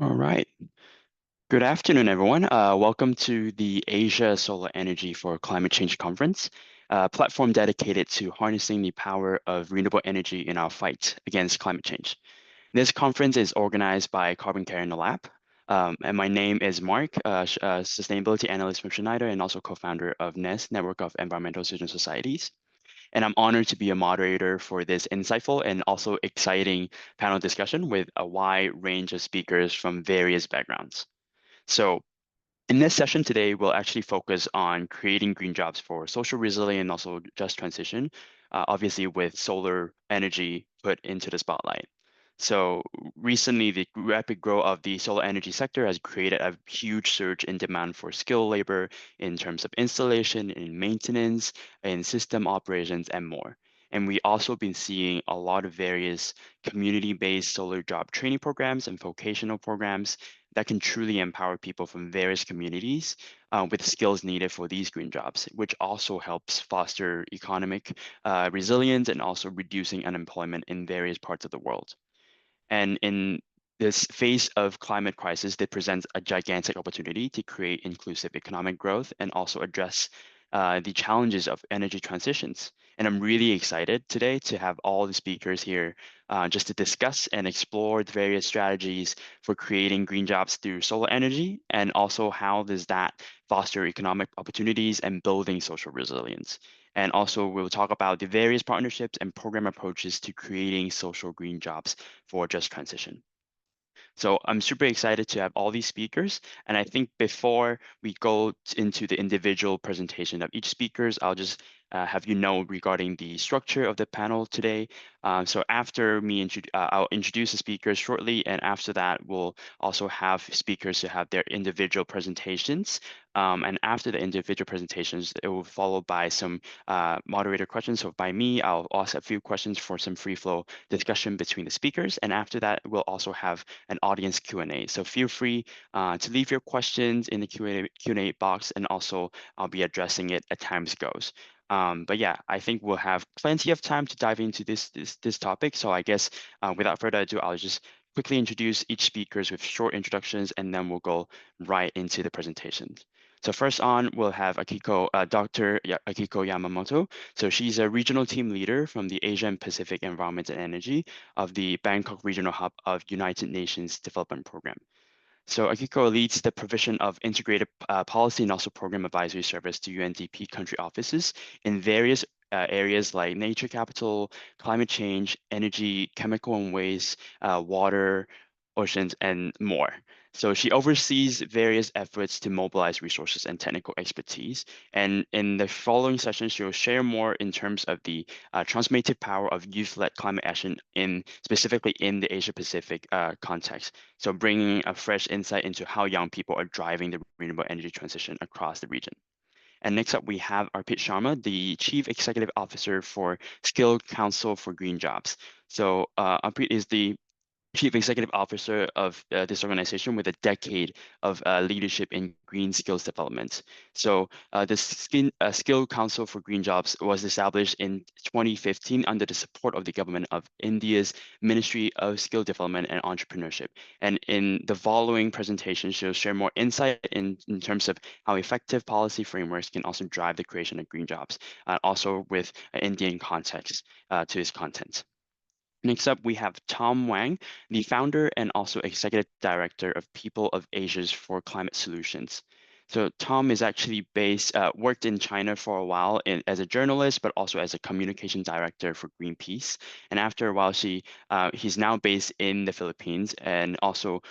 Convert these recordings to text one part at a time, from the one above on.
All right. Good afternoon, everyone. Welcome to the Asia Solar Energy for Climate Change Conference, a platform dedicated to harnessing the power of renewable energy in our fight against climate change. This conference is organized by Carbon Care in the Lab. And my name is Mark, Sustainability Analyst from Schneider and also co-founder of NES, Network of Environmental Citizen Societies. And I'm honored to be a moderator for this insightful and also exciting panel discussion with a wide range of speakers from various backgrounds. So in this session today, we'll actually focus on creating green jobs for social resilience and also just transition, obviously with solar energy put into the spotlight. So recently, the rapid growth of the solar energy sector has created a huge surge in demand for skilled labor in terms of installation, in maintenance, in system operations, and more. And we also been seeing a lot of various community-based solar job training programs and vocational programs that can truly empower people from various communities with skills needed for these green jobs, which also helps foster economic resilience and also reducing unemployment in various parts of the world. And in this phase of climate crisis, that presents a gigantic opportunity to create inclusive economic growth and also address the challenges of energy transitions. And I'm really excited today to have all the speakers here just to discuss and explore the various strategies for creating green jobs through solar energy, and also how does that foster economic opportunities and building social resilience. And also, we'll talk about the various partnerships and program approaches to creating social green jobs for just transition. So I'm super excited to have all these speakers. And I think before we go into the individual presentation of each speakers, I'll just have you know regarding the structure of the panel today. So after I'll introduce the speakers shortly, and after that, we'll also have speakers to have their individual presentations. And after the individual presentations, it will follow by some moderator questions. So by me, I'll ask a few questions for some free flow discussion between the speakers. And after that, we'll also have an audience Q&A. So feel free to leave your questions in the Q&A box, and also I'll be addressing it as times goes. But yeah, I think we'll have plenty of time to dive into this topic. So I guess without further ado, I'll just quickly introduce each speakers with short introductions, and then we'll go right into the presentations. So first on, we'll have Dr. Akiko Yamamoto. So she's a regional team leader from the Asia and Pacific Environment and Energy of the Bangkok Regional Hub of United Nations Development Program. So Akiko leads the provision of integrated policy and also program advisory service to UNDP country offices in various areas like nature capital, climate change, energy, chemical and waste, water, oceans, and more. So she oversees various efforts to mobilize resources and technical expertise. And in the following session, she'll share more in terms of the transformative power of youth-led climate action specifically in the Asia Pacific context. So bringing a fresh insight into how young people are driving the renewable energy transition across the region. And next up, we have Arpit Sharma, the Chief Executive Officer for Skill Council for Green Jobs. So Arpit is the Chief Executive Officer of this organization with a decade of leadership in green skills development. So the Skill Council for Green Jobs was established in 2015 under the support of the government of India's Ministry of Skill Development and Entrepreneurship. And in the following presentation, she'll share more insight in terms of how effective policy frameworks can also drive the creation of green jobs, also with an Indian context to his content. Next up, we have Tom Wang, the founder and also executive director of People of Asia's for Climate Solutions. So Tom is actually worked in China for a while as a journalist, but also as a communication director for Greenpeace. And after a while, he's now based in the Philippines, and also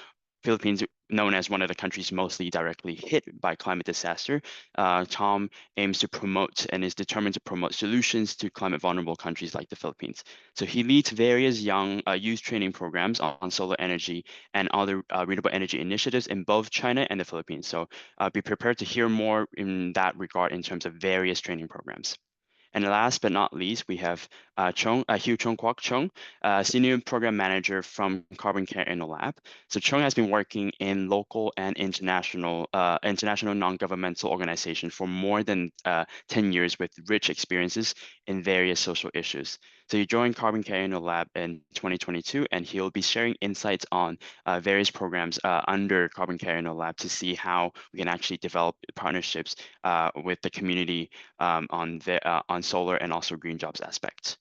Philippines, known as one of the countries mostly directly hit by climate disaster. Tom aims to promote and is determined to promote solutions to climate vulnerable countries like the Philippines. So he leads various young youth training programs on solar energy and other renewable energy initiatives in both China and the Philippines. So be prepared to hear more in that regard in terms of various training programs. And last but not least, we have Hugh Chung Kwok Chung, Senior Program Manager from Carbon Care InnoLab. So Chung has been working in local and international non-governmental organizations for more than 10 years with rich experiences in various social issues. So he joined Carbon Care InnoLab in 2022, and he'll be sharing insights on various programs under Carbon Care InnoLab to see how we can actually develop partnerships with the community on solar and also green jobs aspects.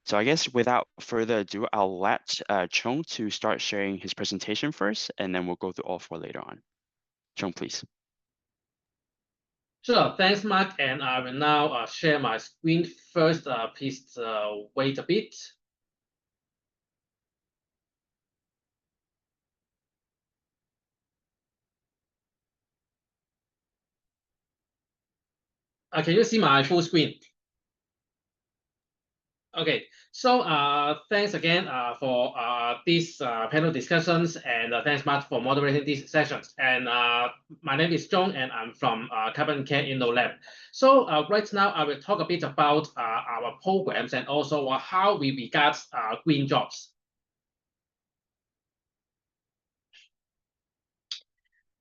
So I guess without further ado, I'll let Chung to start sharing his presentation first, and then we'll go through all four later on. Chung, please. Sure, thanks, Mark. And I will now share my screen first. Please wait a bit. Can you see my full screen? Okay, so thanks again for these panel discussions, and thanks Mark for moderating these sessions. And my name is Chung, and I'm from Carbon Care InnoLab. So right now I will talk a bit about our programs and also how we regard green jobs.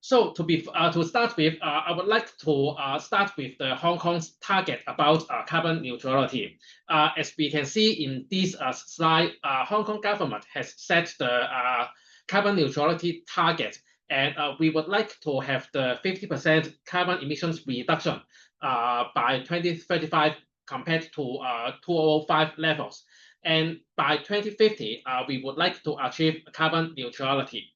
So to start with, I would like to start with the Hong Kong's target about carbon neutrality. As we can see in this slide, Hong Kong government has set the carbon neutrality target, and we would like to have the 50% carbon emissions reduction by 2035 compared to 2005 levels. And by 2050, we would like to achieve carbon neutrality.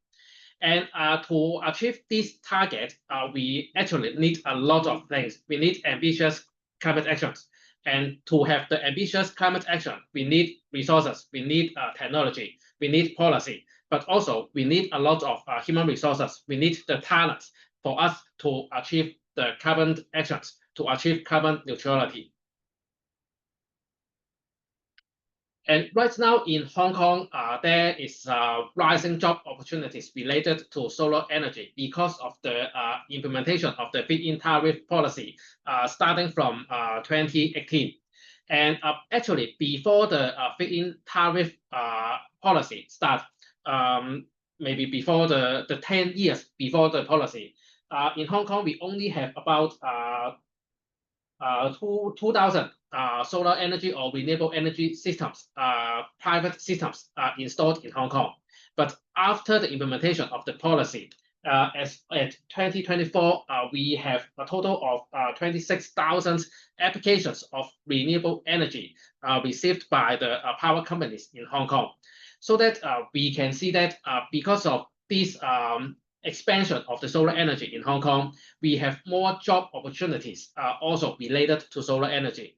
And to achieve this target, we actually need a lot of things. We need ambitious climate actions. And to have the ambitious climate action, we need resources, we need technology, we need policy, but also we need a lot of human resources. We need the talents for us to achieve the carbon actions, to achieve carbon neutrality. And right now in Hong Kong, there is rising job opportunities related to solar energy because of the implementation of the feed-in tariff policy starting from 2018. And actually, before the feed-in tariff policy start, maybe before the 10 years before the policy, in Hong Kong, we only have about 2,000 solar energy or renewable energy systems, private systems installed in Hong Kong. But after the implementation of the policy, as at 2024, we have a total of 26,000 applications of renewable energy received by the power companies in Hong Kong. So that we can see that because of this expansion of the solar energy in Hong Kong, we have more job opportunities also related to solar energy.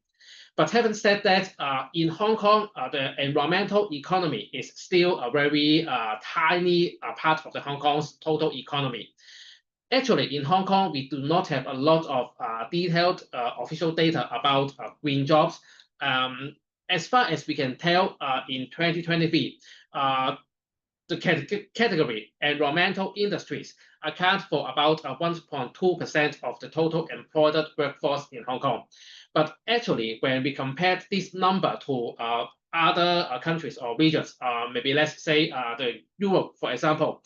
But having said that, in Hong Kong, the environmental economy is still a very tiny part of the Hong Kong's total economy. Actually, in Hong Kong, we do not have a lot of detailed official data about green jobs. As far as we can tell, in 2023, the category environmental industries account for about 1.2% of the total employed workforce in Hong Kong. But actually, when we compare this number to other countries or regions, maybe let's say the Europe, for example,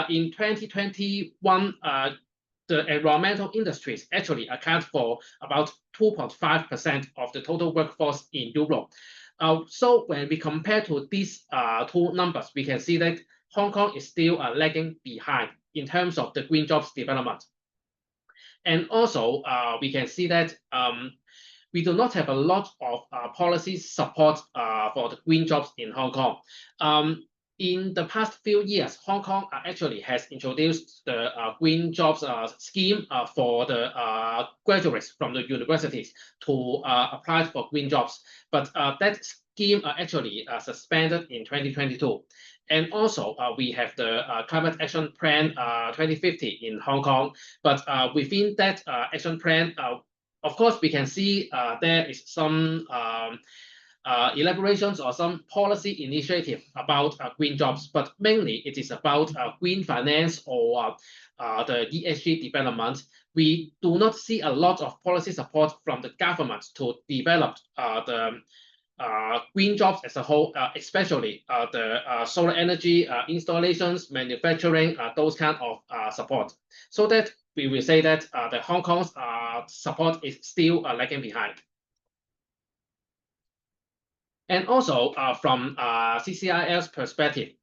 in 2021, the environmental industries actually account for about 2.5% of the total workforce in Europe. So when we compare to these two numbers, we can see that Hong Kong is still lagging behind in terms of the green jobs development. And also, we can see that we do not have a lot of policy support for the green jobs in Hong Kong. In the past few years, Hong Kong actually has introduced the green jobs scheme for the graduates from the universities to apply for green jobs. But that scheme actually suspended in 2022. And also, we have the Climate Action Plan 2050 in Hong Kong. But within that action plan, of course, we can see there is some elaborations or some policy initiative about green jobs, but mainly it is about green finance or the ESG development. We do not see a lot of policy support from the government to develop the green jobs as a whole, especially the solar energy installations, manufacturing, those kind of support. So that we will say that the Hong Kong's support is still lagging behind. And also from CCIL's perspective,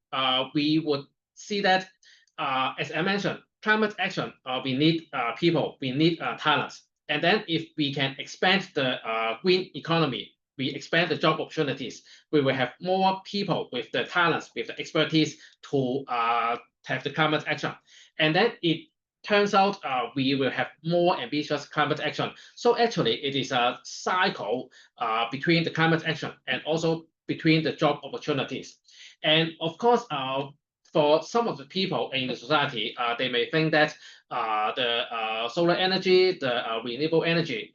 we would see that, as I mentioned, climate action, we need people, we need talents. And then if we can expand the green economy, we expand the job opportunities, we will have more people with the talents, with the expertise to have the climate action. And then it turns out we will have more ambitious climate action. So actually, it is a cycle between the climate action and also between the job opportunities. And of course, for some of the people in the society, they may think that the solar energy, the renewable energy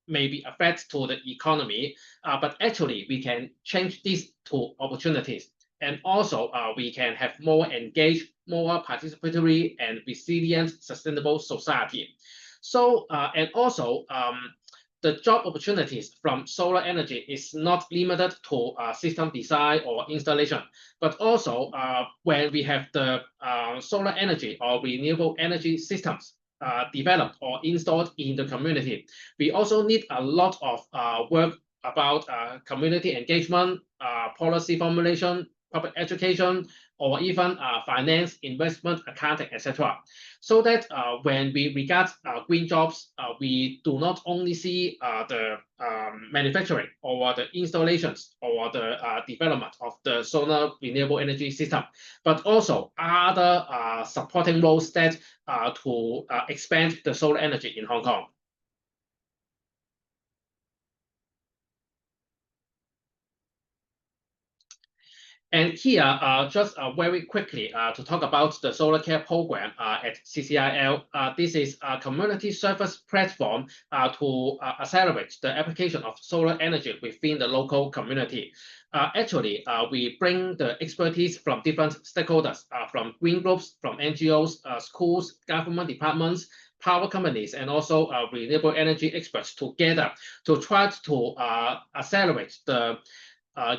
may be a threat to the economy, but actually we can change this to opportunities. And also we can have more engaged, more participatory and resilient, sustainable society. So, and also the job opportunities from solar energy is not limited to system design or installation, but also when we have the solar energy or renewable energy systems developed or installed in the community, we also need a lot of work about community engagement, policy formulation, public education, or even finance, investment, accounting, etc. So that when we regard green jobs, we do not only see the manufacturing or the installations or the development of the solar renewable energy system, but also other supporting roles that to expand the solar energy in Hong Kong. And here, just very quickly to talk about the Solar Care program at CCIL. This is a community service platform to accelerate the application of solar energy within the local community. Actually, we bring the expertise from different stakeholders, from green groups, from NGOs, schools, government departments, power companies, and also renewable energy experts together to try to accelerate the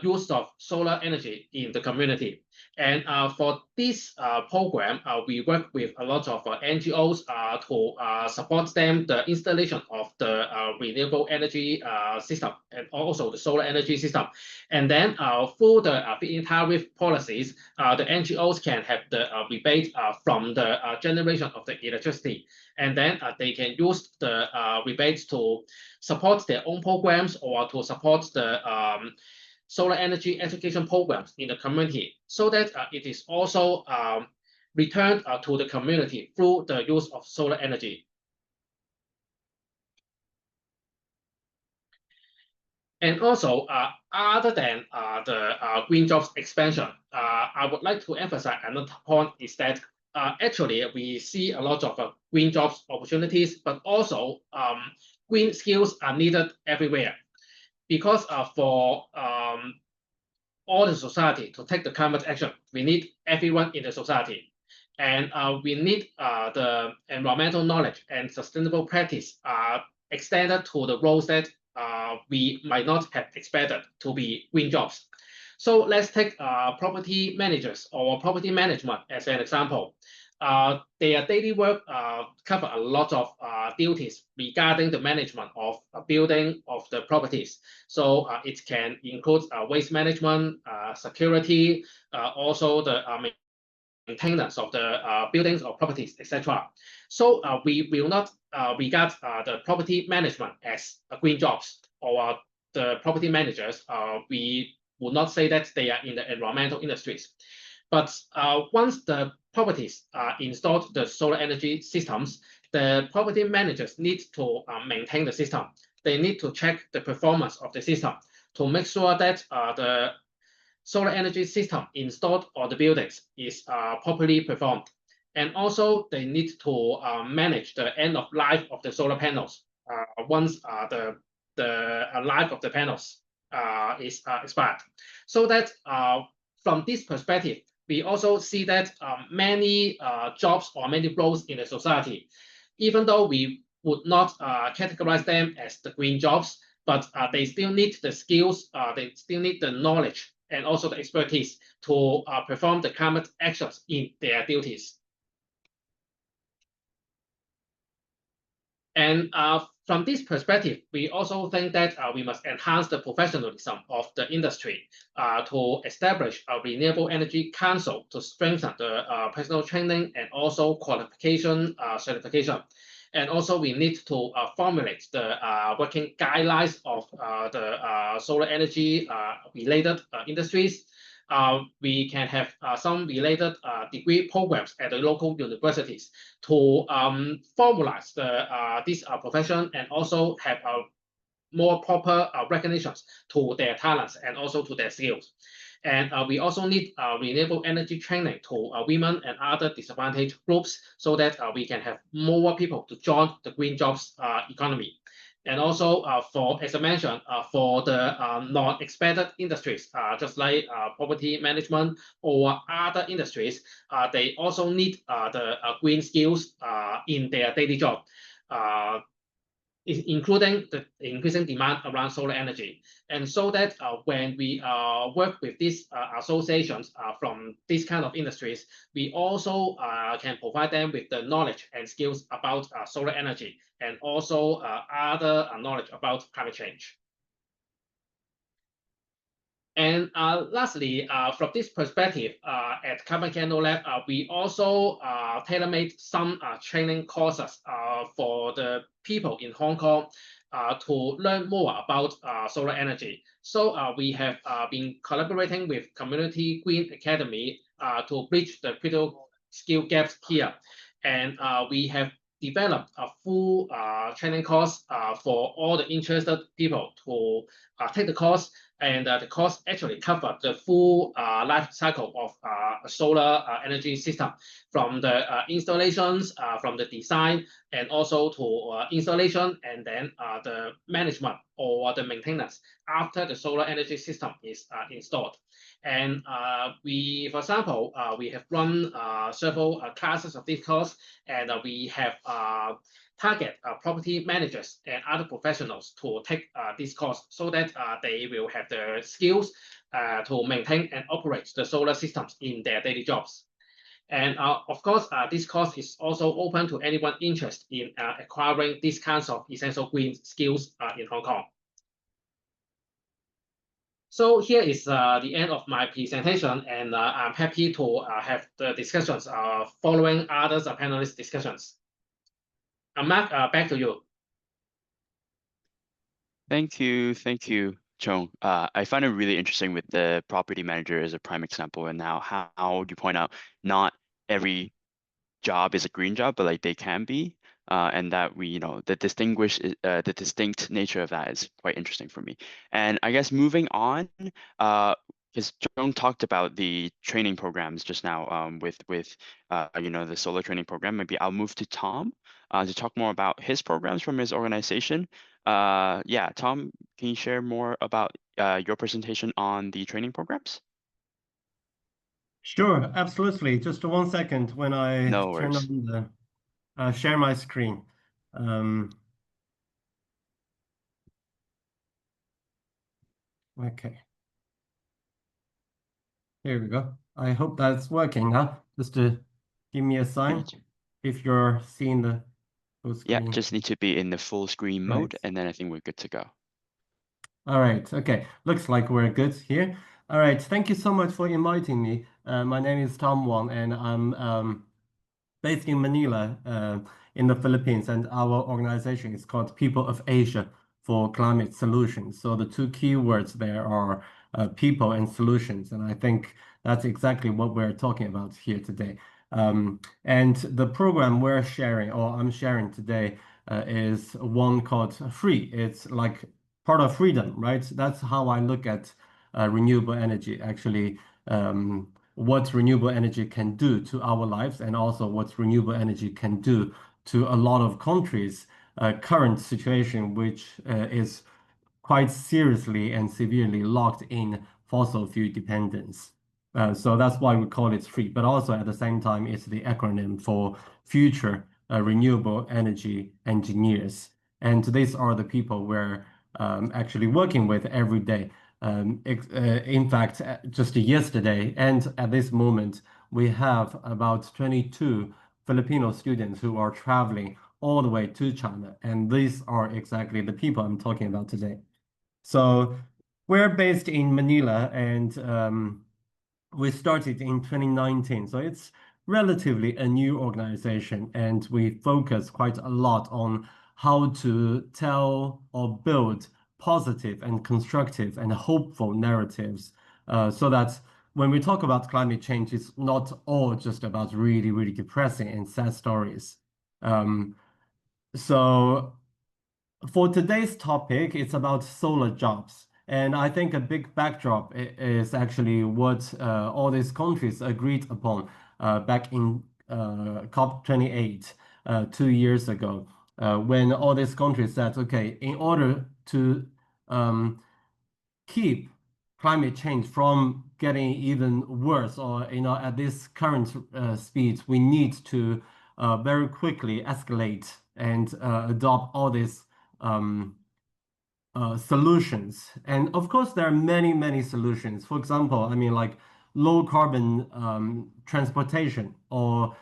use of solar energy in the community. And for this program, we work with a lot of NGOs to support them the installation of the renewable energy system and also the solar energy system. And then through the feed-in tariff policies, the NGOs can have the rebate from the generation of the electricity. And then they can use the rebates to support their own programs or to support the solar energy education programs in the community, so that it is also returned to the community through the use of solar energy. And also, other than the green jobs expansion, I would like to emphasize another point is that actually we see a lot of green jobs opportunities, but also green skills are needed everywhere. Because for all the society to take the climate action, we need everyone in the society. And we need the environmental knowledge and sustainable practice extended to the roles that we might not have expected to be green jobs. So let's take property managers or property management as an example. Their daily work cover a lot of duties regarding the management of a building of the properties. So it can include waste management, security, also the maintenance of the buildings or properties, etc. So we will not regard the property management as green jobs or the property managers. We would not say that they are in the environmental industries. But once the properties installed the solar energy systems, the property managers need to maintain the system. They need to check the performance of the system to make sure that the solar energy system installed on the buildings is properly performed. And also they need to manage the end of life of the solar panels once the life of the panels is expired. So that from this perspective, we also see that many jobs or many roles in the society, even though we would not categorize them as the green jobs, but they still need the skills, they still need the knowledge and also the expertise to perform the climate actions in their duties. And from this perspective, we also think that we must enhance the professionalism of the industry to establish a renewable energy council to strengthen the personal training and also qualification certification. And also we need to formulate the working guidelines of the solar energy related industries. We can have some related degree programs at the local universities to formalize this profession and also have more proper recognitions to their talents and also to their skills. And we also need renewable energy training to women and other disadvantaged groups so that we can have more people to join the green jobs economy. And also for, as I mentioned, for the non-expected industries, just like property management or other industries, they also need the green skills in their daily job, including the increasing demand around solar energy. And so that when we work with these associations from these kind of industries, we also can provide them with the knowledge and skills about solar energy and also other knowledge about climate change. And lastly, from this perspective, at Carbon Candle Lab, we also tailor-made some training courses for the people in Hong Kong to learn more about solar energy. So we have been collaborating with Community Green Academy to bridge the critical skill gaps here. And we have developed a full training course for all the interested people to take the course. And the course actually covered the full life cycle of a solar energy system, from the installations, from the design, and also to installation, and then the management or the maintenance after the solar energy system is installed. And we, for example, we have run several classes of this course, and we have target property managers and other professionals to take this course so that they will have the skills to maintain and operate the solar systems in their daily jobs. And of course, this course is also open to anyone interested in acquiring these kinds of essential green skills in Hong Kong. So here is the end of my presentation, and I'm happy to have the discussions following others panelists' discussions. Mark, back to you. Thank you, Chung. I find it really interesting with the property manager as a prime example, and now how you point out not every job is a green job, but like they can be, and that we, the distinct nature of that is quite interesting for me. And I guess moving on, because Chung talked about the training programs just now, with the solar training program. Maybe I'll move to Tom to talk more about his programs from his organization. Yeah, Tom, can you share more about your presentation on the training programs? Sure, absolutely. Just 1 second when I No turn worries. on the share my screen. Okay. Here we go. I hope that's working, huh? Just to give me a sign if you're seeing the full screen. Yeah, just need to be in the full screen mode, Right. and then I think we're good to go. All right. Okay. Looks like we're good here. All right. Thank you so much for inviting me. My name is Tom Wong, and I'm based in Manila, in the Philippines, and our organization is called People of Asia for Climate Solutions. So the two keywords there are people and solutions, and I think that's exactly what we're talking about here today. And the program we're sharing, or I'm sharing today, is one called Free. It's like part of freedom, right? That's how I look at renewable energy, actually. What renewable energy can do to our lives, and also what renewable energy can do to a lot of countries' current situation, which is quite seriously and severely locked in fossil fuel dependence. So that's why we call it FREE, but also at the same time, it's the acronym for Future Renewable Energy Engineers. And these are the people we're actually working with every day. In fact, just yesterday and at this moment, we have about 22 Filipino students who are traveling all the way to China. And these are exactly the people I'm talking about today. So we're based in Manila, and we started in 2019. So it's relatively a new organization, and we focus quite a lot on how to tell or build positive and constructive and hopeful narratives, so that when we talk about climate change, it's not all just about really, really depressing and sad stories. So for today's topic, it's about solar jobs. And I think a big backdrop is actually what all these countries agreed upon back in COP28 2 years ago, when all these countries said, okay, in order to keep climate change from getting even worse, or at this current speed, we need to very quickly escalate and adopt all these solutions. And of course, there are many, many solutions. For example, I mean, like low carbon transportation, or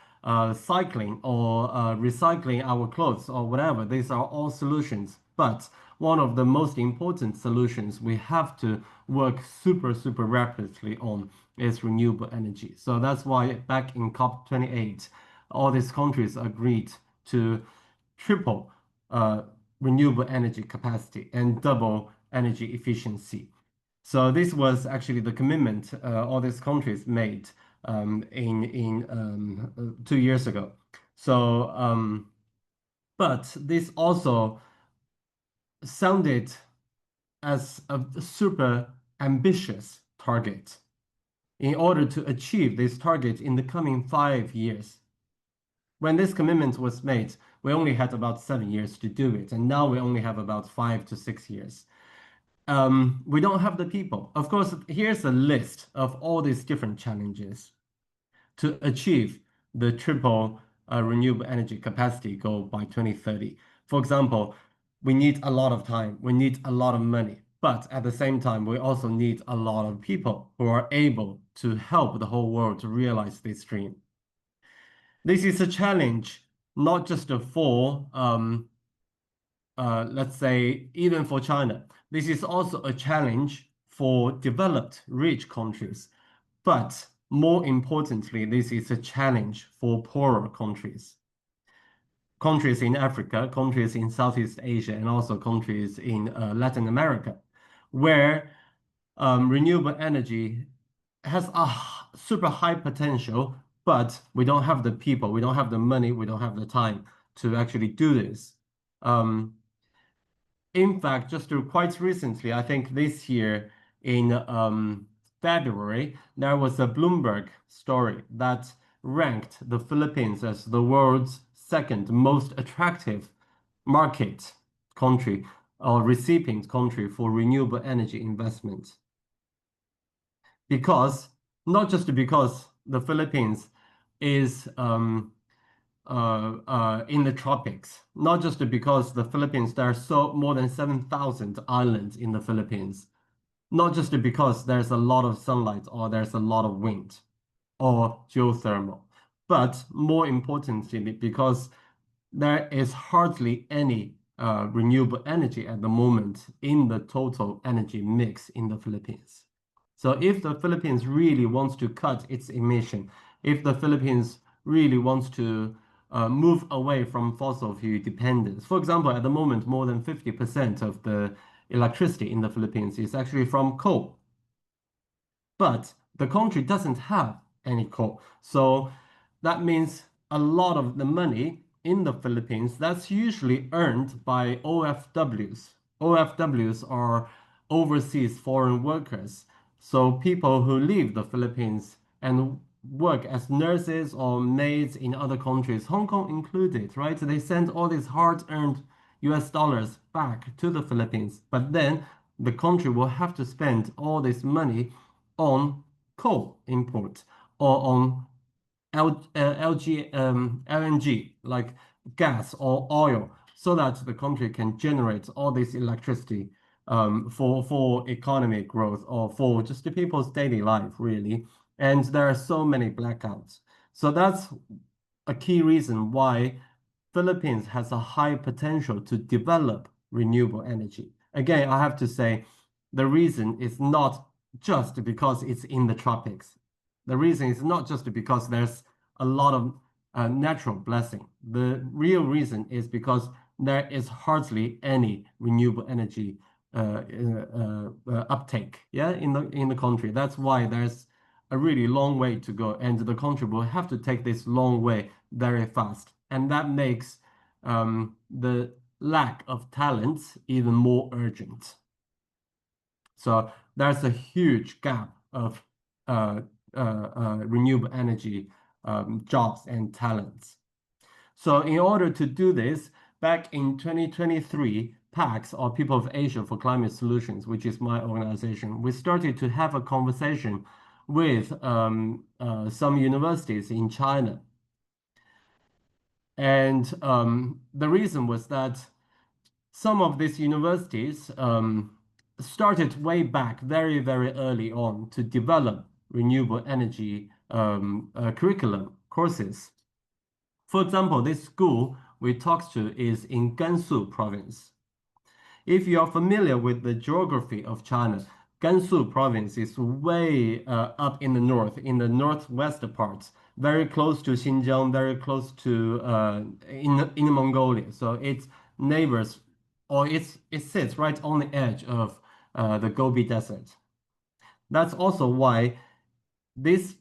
cycling, or recycling our clothes, or whatever. These are all solutions. But one of the most important solutions we have to work super, super rapidly on is renewable energy. So that's why back in COP28, all these countries agreed to triple renewable energy capacity and double energy efficiency. So this was actually the commitment all these countries made in 2 years ago. So, but this also sounded as a super ambitious target. In order to achieve this target in the coming 5 years, when this commitment was made, we only had about 7 years to do it, and now we only have about 5 to 6 years. We don't have the people. Of course, here's a list of all these different challenges to achieve the triple renewable energy capacity goal by 2030. For example, we need a lot of time, we need a lot of money, but at the same time, we also need a lot of people who are able to help the whole world to realize this dream. This is a challenge, not just for, let's say, even for China. This is also a challenge for developed, rich countries. But more importantly, this is a challenge for poorer countries. Countries in Africa, countries in Southeast Asia, and also countries in Latin America, where renewable energy has a super high potential, but we don't have the people, we don't have the money, we don't have the time to actually do this. In fact, just quite recently, I think this year in February, there was a Bloomberg story that ranked the Philippines as the world's second most attractive market country or recipient country for renewable energy investment. Because, not just because the Philippines is in the tropics, not just because the Philippines, there are more than 7,000 islands in the Philippines, not just because there's a lot of sunlight or there's a lot of wind or geothermal, but more importantly, because there is hardly any renewable energy at the moment in the total energy mix in the Philippines. So if the Philippines really wants to cut its emission, if the Philippines really wants to move away from fossil fuel dependence. For example, at the moment, more than 50% of the electricity in the Philippines is actually from coal. But the country doesn't have any coal. So that means a lot of the money in the Philippines that's usually earned by OFWs. OFWs are overseas foreign workers. So people who leave the Philippines and work as nurses or maids in other countries, Hong Kong included, right? So they send all this hard-earned US dollars back to the Philippines. But then the country will have to spend all this money on coal import or on LNG, like gas or oil, so that the country can generate all this electricity for economic growth or for just the people's daily life, really. And there are so many blackouts. So that's a key reason why Philippines has a high potential to develop renewable energy. Again, I have to say the reason is not just because it's in the tropics. The reason is not just because there's a lot of natural blessing. The real reason is because there is hardly any renewable energy uptake, in the country. That's why there's a really long way to go, and the country will have to take this long way very fast, and that makes the lack of talents even more urgent. So there's a huge gap of renewable energy jobs and talents. So in order to do this, back in 2023, PAX, or People of Asia for Climate Solutions, which is my organization, we started to have a conversation with some universities in China. And the reason was that some of these universities started way back very, very early on to develop renewable energy curriculum courses. For example, this school we talked to is in Gansu province. If you are familiar with the geography of China, Gansu province is way up in the north, in the northwest part, very close to Xinjiang, very close to in Mongolia. So it's neighbors, or it sits right on the edge of the Gobi Desert. That's also why this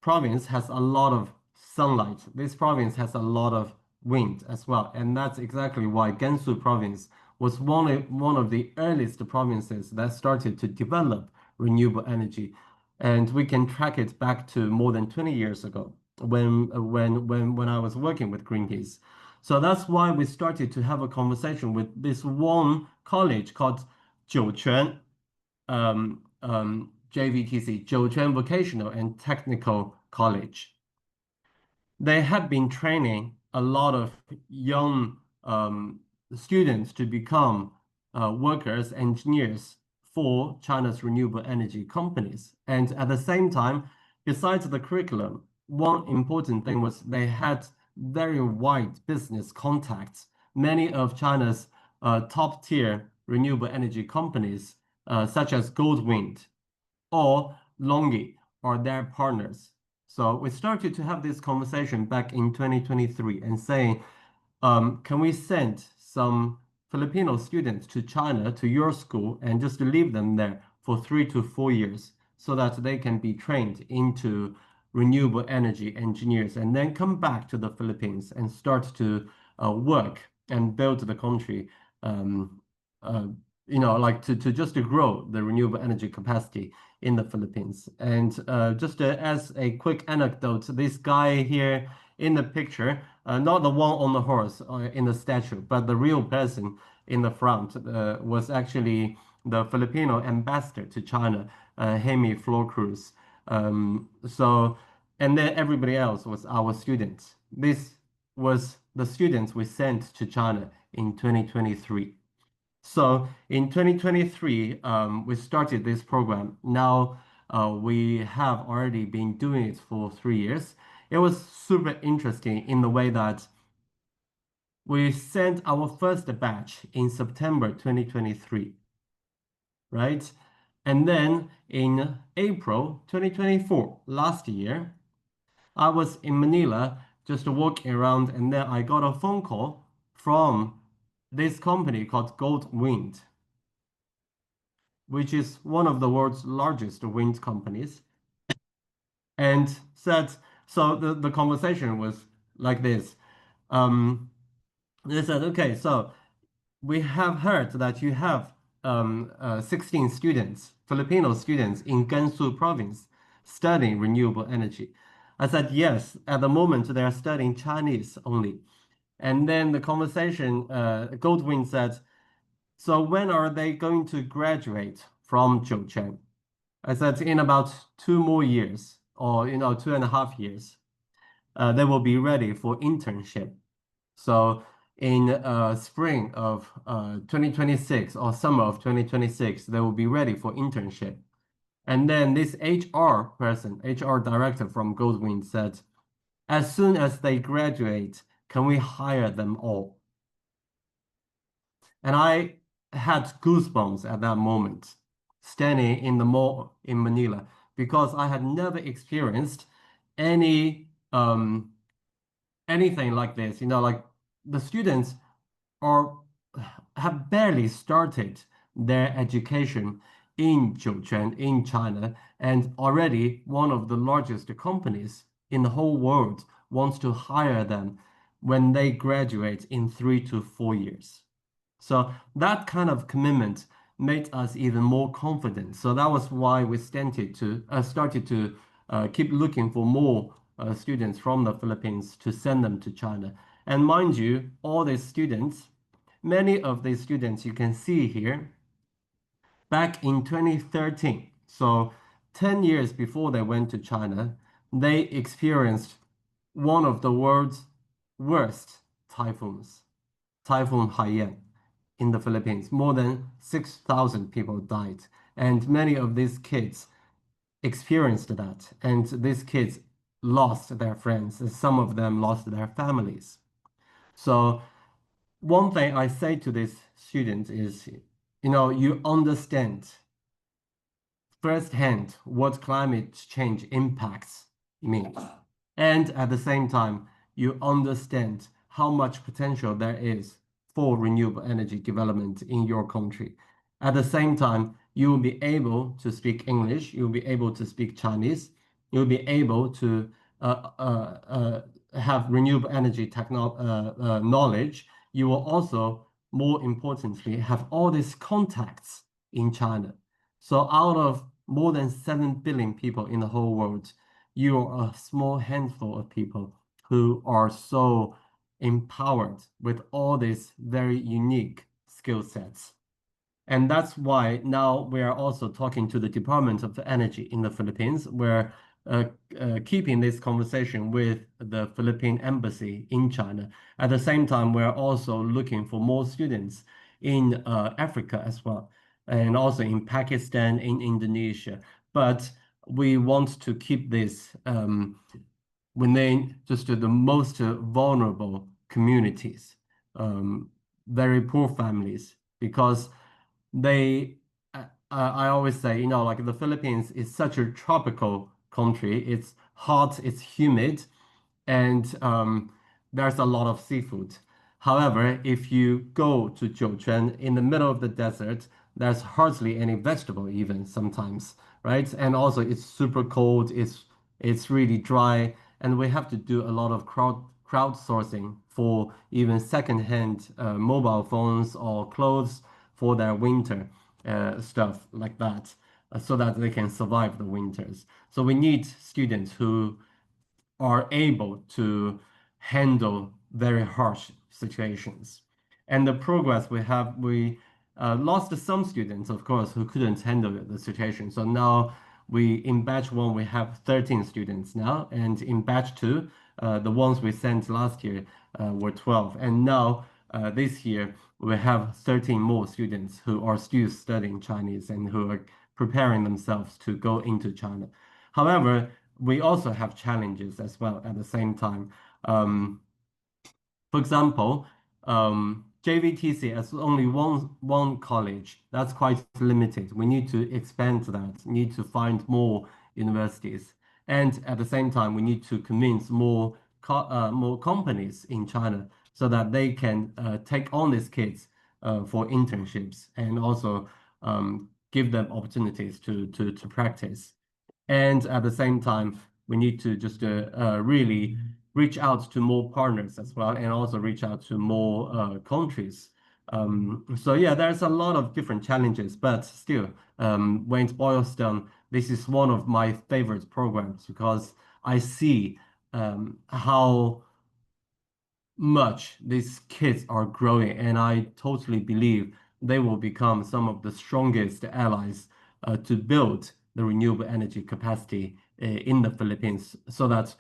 province has a lot of sunlight. This province has a lot of wind as well, and that's exactly why Gansu province was one of the earliest provinces that started to develop renewable energy, and we can track it back to more than 20 years ago when I was working with Greenpeace. So that's why we started to have a conversation with this one college called Jiuquan JVTC, Jiuquan Vocational and Technical College. They have been training a lot of young students to become workers, engineers for China's renewable energy companies. And at the same time, besides the curriculum, one important thing was they had very wide business contacts. Many of China's top tier renewable energy companies, such as Goldwind or LONGi, are their partners. So we started to have this conversation back in 2023 and saying, can we send some Filipino students to China, to your school, and just leave them there for 3 to 4 years so that they can be trained into renewable energy engineers and then come back to the Philippines and start to work and build the country, like to just to grow the renewable energy capacity in the Philippines. And just as a quick anecdote, this guy here in the picture, not the one on the horse in the statue, but the real person in the front was actually the Filipino ambassador to China, Jaime Florcruz. And then everybody else was our students. This was the students we sent to China in 2023. So in 2023, we started this program. Now we have already been doing it for 3 years. It was super interesting in the way that we sent our first batch in September 2023, right? And then in April 2024, last year, I was in Manila just walking around, and then I got a phone call from this company called Goldwind, which is one of the world's largest wind companies, and said, so the conversation was like this. They said, okay, so we have heard that you have 16 students, Filipino students in Gansu province studying renewable energy. I said, yes, at the moment they are studying Chinese only. And then the conversation, Goldwyn said, so when are they going to graduate from Jiuquan? I said, in about 2 more years, or 2.5 years, they will be ready for internship. So in spring of 2026 or summer of 2026, they will be ready for internship. And then this HR person, HR director from Goldwyn said, as soon as they graduate, can we hire them all? And I had goosebumps at that moment, standing in the mall in Manila, because I had never experienced any anything like this. Like the students have barely started their education in Jiuquan, in China, and already one of the largest companies in the whole world wants to hire them when they graduate in 3 to 4 years. So that kind of commitment made us even more confident. So that was why we started to keep looking for more students from the Philippines to send them to China. And mind you, all these students, many of these students you can see here, back in 2013, so 10 years before they went to China, they experienced one of the world's worst typhoons, Typhoon Haiyan in the Philippines. More than 6,000 people died, and many of these kids experienced that, and these kids lost their friends, and some of them lost their families. So one thing I say to these students is, you understand firsthand what climate change impacts means. And at the same time, you understand how much potential there is for renewable energy development in your country. At the same time, you will be able to speak English, you'll be able to speak Chinese, you'll be able to have renewable energy knowledge. You will also, more importantly, have all these contacts in China. So out of more than 7 billion people in the whole world, you are a small handful of people who are so empowered with all these very unique skill sets. And that's why now we are also talking to the Department of Energy in the Philippines. We're keeping this conversation with the Philippine Embassy in China. At the same time, we're also looking for more students in Africa as well, and also in Pakistan, in Indonesia. But we want to keep this within just the most vulnerable communities, very poor families, because I always say, like the Philippines is such a tropical country. It's hot, it's humid, and there's a lot of seafood. However, if you go to Jiuquan in the middle of the desert, there's hardly any vegetable even sometimes, right? And also it's super cold, it's really dry, and we have to do a lot of crowdsourcing for even secondhand mobile phones or clothes for their winter stuff like that, so that they can survive the winters. So we need students who are able to handle very harsh situations. And the progress we have, we lost some students, of course, who couldn't handle the situation. So now in batch 1, we have 13 students now. And in batch 2, the ones we sent last year were 12. And now this year, we have 13 more students who are still studying Chinese and who are preparing themselves to go into China. However, we also have challenges as well at the same time. For example, JVTC as only one college, that's quite limited. We need to expand that, need to find more universities. And at the same time, we need to convince more companies in China so that they can take on these kids for internships and also give them opportunities to practice. And at the same time, we need to just really reach out to more partners as well, and also reach out to more countries. So yeah, there's a lot of different challenges, but still, when it boils down, this is one of my favorite programs because I see how much these kids are growing, and I totally believe they will become some of the strongest allies to build the renewable energy capacity in the Philippines, so that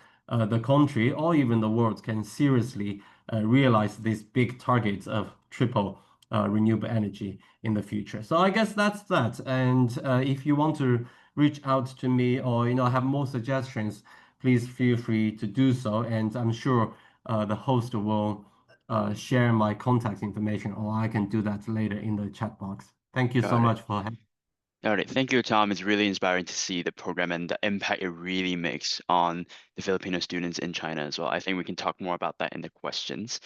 the country or even the world can seriously realize these big targets of triple renewable energy in the future. So I guess that's that. And if you want to reach out to me or have more suggestions, please feel free to do so. And I'm sure the host will share my contact information, or I can do that later in the chat box. Thank you so Got it. much for having. All right, thank you, Tom. It's really inspiring to see the program and the impact it really makes on the Filipino students in China as well. I think we can talk more about that in the questions.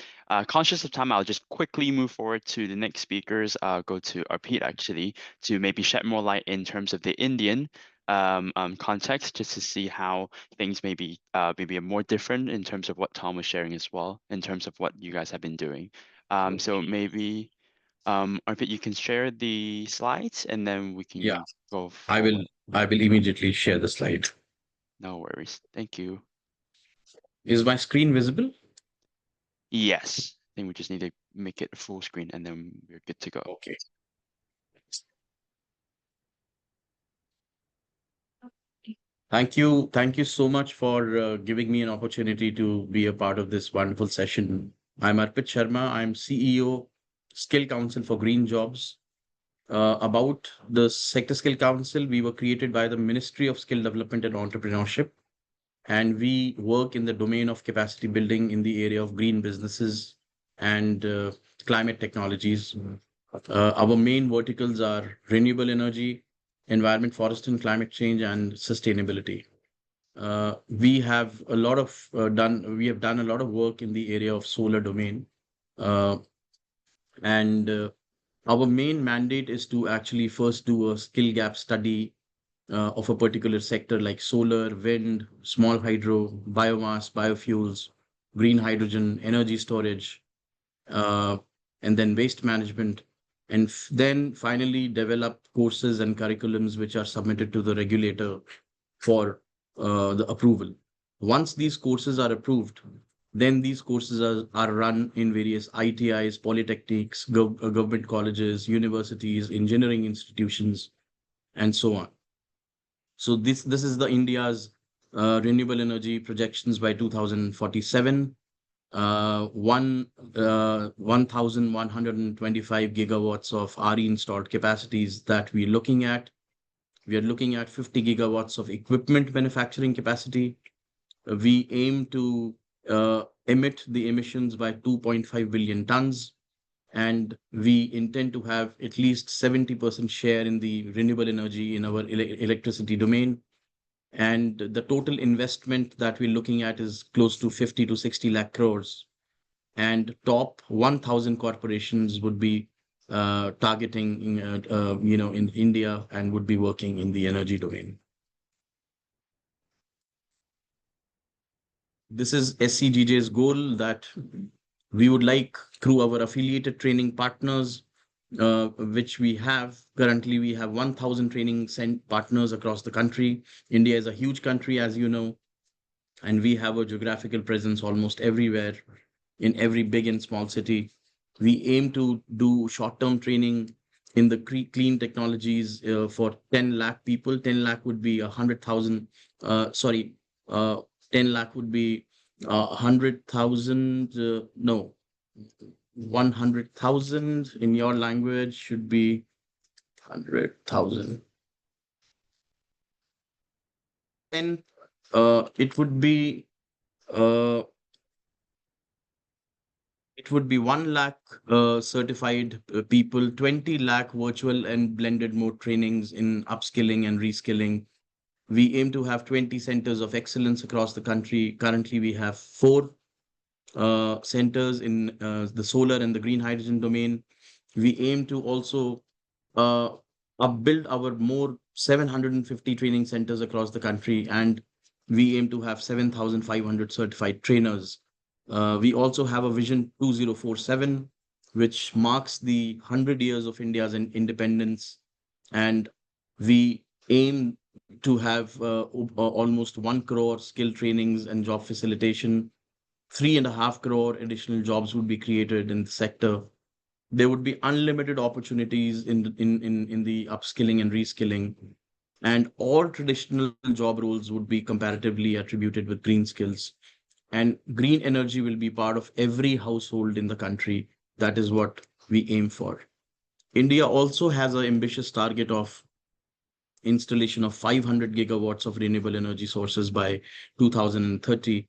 Conscious of time, I'll just quickly move forward to the next speakers. I'll go to Arpit actually to maybe shed more light in terms of the Indian context, just to see how things maybe are more different in terms of what Tom was sharing as well, in terms of what you guys have been doing. So maybe Arpit, you can share the slides and then we Yeah, can go I will forward. I will immediately share the slide. No worries. Thank you. Is my screen visible? Yes, I think we just need to make it full screen and then we're good to go. Okay. Thank you. Thank you so much for giving me an opportunity to be a part of this wonderful session. I'm Arpit Sharma. I'm CEO, Skill Council for Green Jobs. About the Sector Skill Council, we were created by the Ministry of Skill Development and Entrepreneurship, and we work in the domain of capacity building in the area of green businesses and climate technologies. Our main verticals are renewable energy, environment, forest and climate change, and sustainability. We have a lot of we have done a lot of work in the area of solar domain. And our main mandate is to actually first do a skill gap study of a particular sector like solar, wind, small hydro, biomass, biofuels, green hydrogen, energy storage, and then waste management. And then finally develop courses and curriculums which are submitted to the regulator for the approval. Once these courses are approved, then these courses are run in various ITIs, polytechnics, government colleges, universities, engineering institutions, and so on. So this is the India's renewable energy projections by 2047. 1,125 gigawatts of RE installed capacities that we're looking at. We are looking at 50 gigawatts of equipment manufacturing capacity. We aim to emit the emissions by 2.5 billion tons. And we intend to have at least 70% share in the renewable energy in our electricity domain. And the total investment that we're looking at is close to 50 to 60 lakh crores. And top 1,000 corporations would be targeting, in India and would be working in the energy domain. This is SCGJ's goal that we would like through our affiliated training partners, which we have. Currently, we have 1,000 training partners across the country. India is a huge country, as you know, and we have a geographical presence almost everywhere, in every big and small city. We aim to do short-term training in the clean technologies for 10 lakh people. 10 lakh would be 100,000. 10 lakh would be 100,000. No, 100,000 in your language should be 100,000. And it would be 1 lakh certified people, 20 lakh virtual and blended mode trainings in upskilling and reskilling. We aim to have 20 centers of excellence across the country. Currently, we have 4 centers in the solar and the green hydrogen domain. We aim to also build our more 750 training centers across the country, and we aim to have 7,500 certified trainers. We also have a Vision 2047, which marks the 100 years of India's independence, and we aim to have almost 1 crore skill trainings and job facilitation 3.5 crore additional jobs would be created in the sector. There would be unlimited opportunities in the upskilling and reskilling, and all traditional job roles would be comparatively attributed with green skills. And green energy will be part of every household in the country. That is what we aim for. India also has an ambitious target of installation of 500 gigawatts of renewable energy sources by 2030.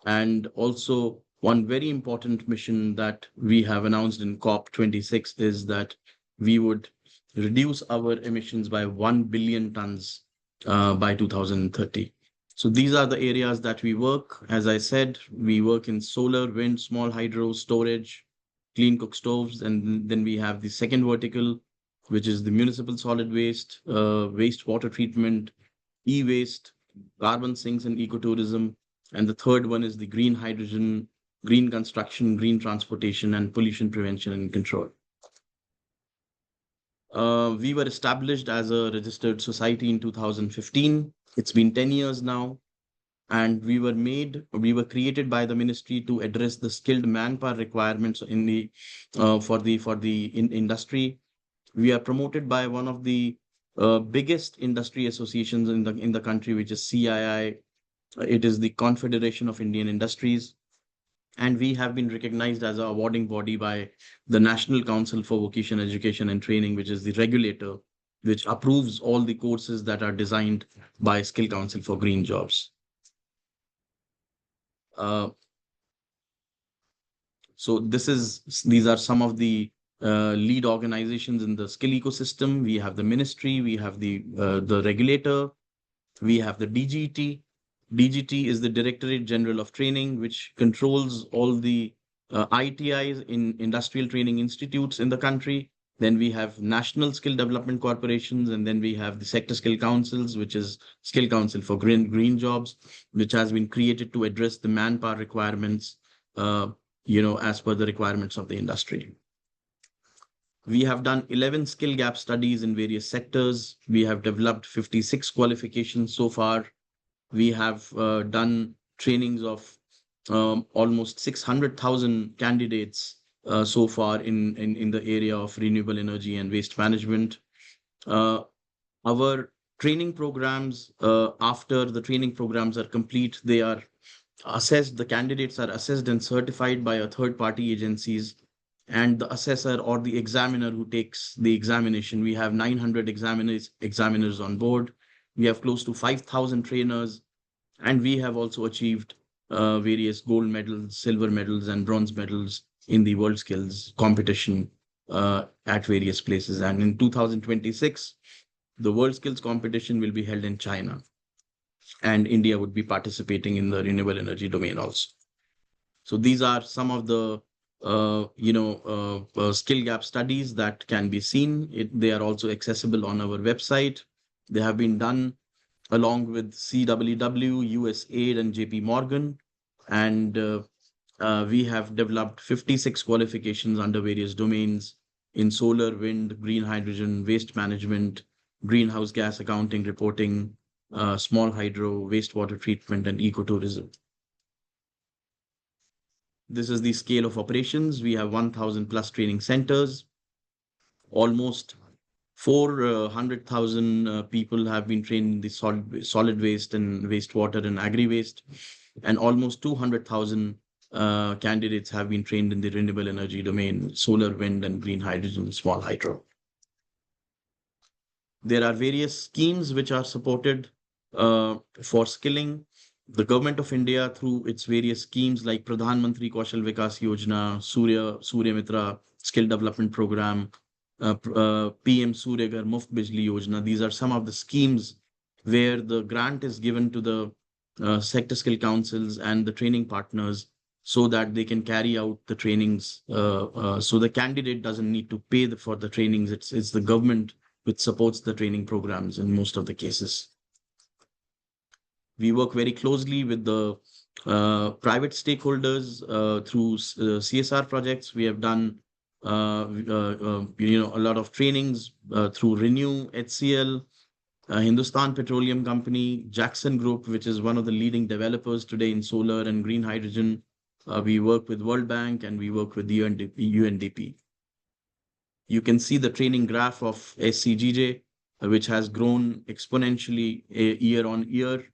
And also, one very important mission that we have announced in COP26 is that we would reduce our emissions by 1 billion tons by 2030. So these are the areas that we work. As I said, we work in solar, wind, small hydro, storage, clean cook stoves, and then we have the second vertical, which is the municipal solid waste, wastewater treatment, e-waste, carbon sinks and ecotourism. And the third one is the green hydrogen, green construction, green transportation, and pollution prevention and control. We were established as a registered society in 2015. It's been 10 years now. And we were created by the ministry to address the skilled manpower requirements in the for the industry. We are promoted by one of the biggest industry associations in the country, which is CII. It is the Confederation of Indian Industries. And we have been recognized as an awarding body by the National Council for Vocational Education and Training, which is the regulator, which approves all the courses that are designed by Skill Council for Green Jobs. So these are some of the lead organizations in the skill ecosystem. We have the ministry, we have the regulator, we have the DGT. DGT is the Directorate General of Training, which controls all the ITIs in industrial training institutes in the country. Then we have National Skill Development Corporations, and then we have the Sector Skill Councils, which is Skill Council for Green Jobs, which has been created to address the manpower requirements, as per the requirements of the industry. We have done 11 skill gap studies in various sectors. We have developed 56 qualifications so far. We have done trainings of almost 600,000 candidates so far in the area of renewable energy and waste management. Our training programs, after the training programs are complete, they are assessed, the candidates are assessed and certified by a third-party agencies, and the assessor or the examiner who takes the examination. We have 900 examiners on board. We have close to 5,000 trainers, and we have also achieved various gold medals, silver medals, and bronze medals in the World Skills competition at various places. And in 2026, the World Skills competition will be held in China, and India would be participating in the renewable energy domain also. So these are some of the skill gap studies that can be seen. They are also accessible on our website. They have been done along with CWW, USAID, and JP Morgan. And we have developed 56 qualifications under various domains in solar, wind, green hydrogen, waste management, greenhouse gas accounting, reporting, small hydro, wastewater treatment, and ecotourism. This is the scale of operations. We have 1,000 plus training centers. Almost 400,000 people have been trained in the solid waste and wastewater and agri-waste, and almost 200,000 candidates have been trained in the renewable energy domain, solar, wind, and green hydrogen, small hydro. There are various schemes which are supported for skilling. The government of India, through its various schemes like Pradhan Mantri Kaushal Vikas Yojana, Surya Mitra Skill Development Program, PM Surya Ghar Muft Bijli Yojana. These are some of the schemes where the grant is given to the sector skill councils and the training partners so that they can carry out the trainings. So the candidate doesn't need to pay for the trainings. It's the government which supports the training programs in most of the cases. We work very closely with the private stakeholders through CSR projects. We have done a lot of trainings through Renew, HCL, Hindustan Petroleum Company, Jackson Group, which is one of the leading developers today in solar and green hydrogen, We work with World Bank and we work with UNDP. You can see the training graph of SCGJ, which has grown exponentially year on year.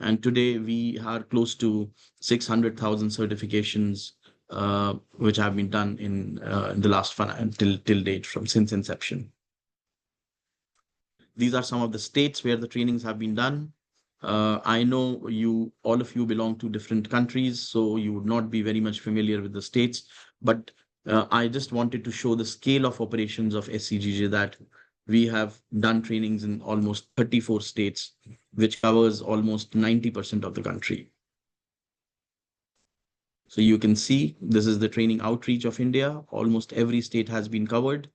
And today we are close to 600,000 certifications, which have been done in the last till date since inception. These are some of the states where the trainings have been done. I know all of you belong to different countries, so you would not be very much familiar with the states, but I just wanted to show the scale of operations of SCGJ, that we have done trainings in almost 34 states, which covers almost 90% of the country. So you can see this is the training outreach of India. Almost every state has been covered.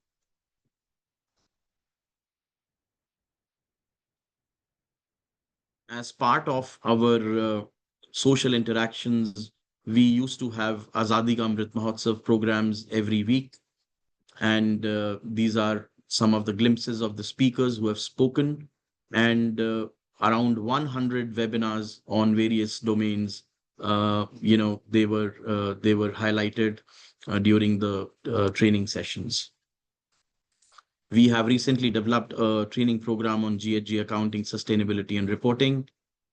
As part of our social interactions, we used to have Azadi Ka Amrit Mahotsav programs every week. And these are some of the glimpses of the speakers who have spoken, and around 100 webinars on various domains. They were highlighted during the training sessions. We have recently developed a training program on GHG accounting, sustainability, and reporting,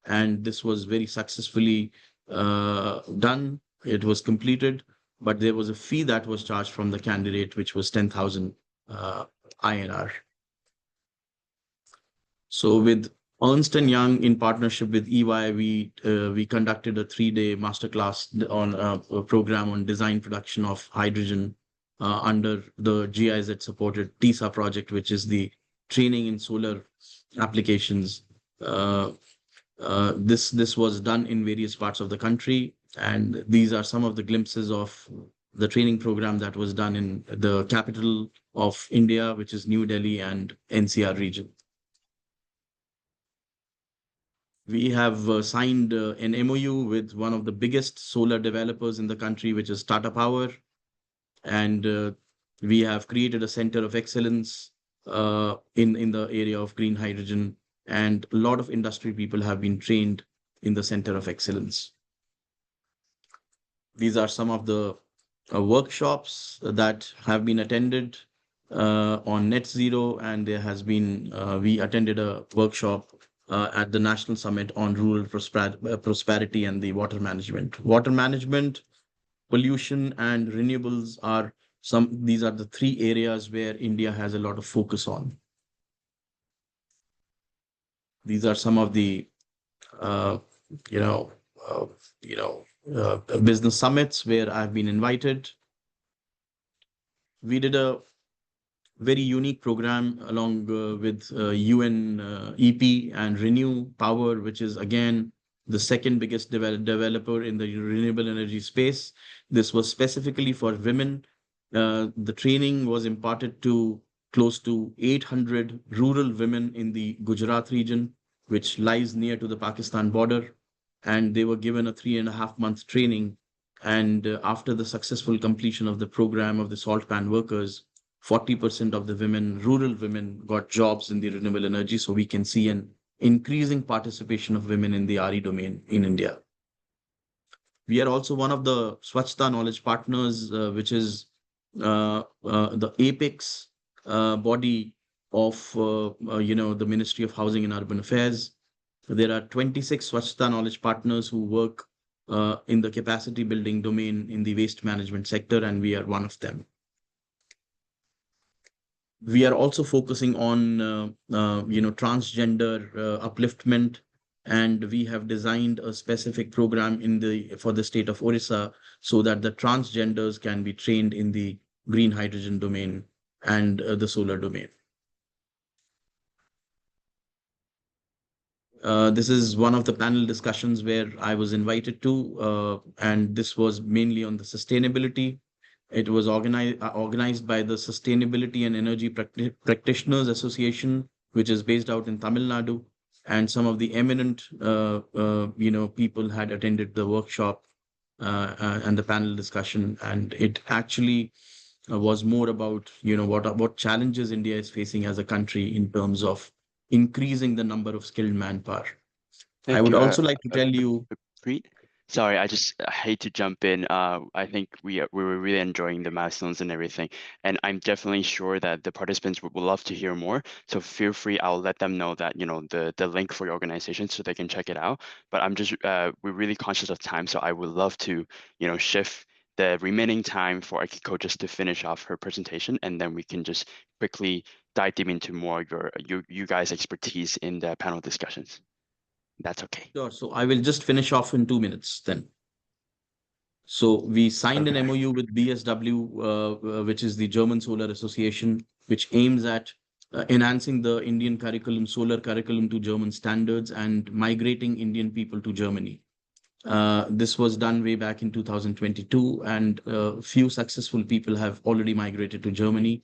and this was very successfully done. It was completed, but there was a fee that was charged from the candidate, which was 10,000 INR. So with Ernst & Young in partnership with EY, we conducted a 3-day masterclass on a program on design production of hydrogen under the GIZ supported TISA project, which is the training in solar applications. This was done in various parts of the country, and these are some of the glimpses of the training program that was done in the capital of India, which is New Delhi and NCR region. We have signed an MOU with one of the biggest solar developers in the country, which is Tata Power. And we have created a center of excellence in the area of green hydrogen. And a lot of industry people have been trained in the center of excellence. These are some of the workshops that have been attended on net zero, and there has been, we attended a workshop at the National Summit on Rural Prosperity and the water management. Water management, pollution, and renewables are these are the 3 areas where India has a lot of focus on. These are some of the business summits where I've been invited. We did a very unique program along with UNEP and Renew Power, which is again the second biggest developer in the renewable energy space. This was specifically for women. The training was imparted to close to 800 rural women in the Gujarat region, which lies near to the Pakistan border. And they were given a 3.5-month training. And after the successful completion of the program of the salt pan workers, 40% of the rural women, got jobs in the renewable energy. So we can see an increasing participation of women in the RE domain in India. We are also one of the Swachhta Knowledge Partners, which is the apex body of the Ministry of Housing and Urban Affairs. There are 26 Swachhta Knowledge Partners who work in the capacity building domain in the waste management sector, and we are one of them. We are also focusing on transgender upliftment, and we have designed a specific program for the state of Orissa so that the transgenders can be trained in the green hydrogen domain and the solar domain. This is one of the panel discussions where I was invited to, and this was mainly on the sustainability. It was organized by the Sustainability and Energy Practitioners Association, which is based out in Tamil Nadu. And some of the eminent, people had attended the workshop and the panel discussion. And it actually was more about, what challenges India is facing as a country in terms of increasing the number of skilled manpower. I would also like to tell you. Preet, Sorry, I just hate to jump in. I think we were really enjoying the milestones and everything, and I'm definitely sure that the participants would love to hear more. So feel free. I'll let them know that the link for your organization so they can check it out. But I'm just we're really conscious of time, so I would love to shift the remaining time for Akiko just to finish off her presentation, and then we can just quickly dive deep into more of you guys' expertise in the panel discussions. That's okay. Sure. So I will just finish off in 2 minutes then. So we signed an MOU with BSW, which is the German Solar Association, which aims at enhancing the Indian curriculum, solar curriculum to German standards and migrating Indian people to Germany. This was done way back in 2022, and few successful people have already migrated to Germany.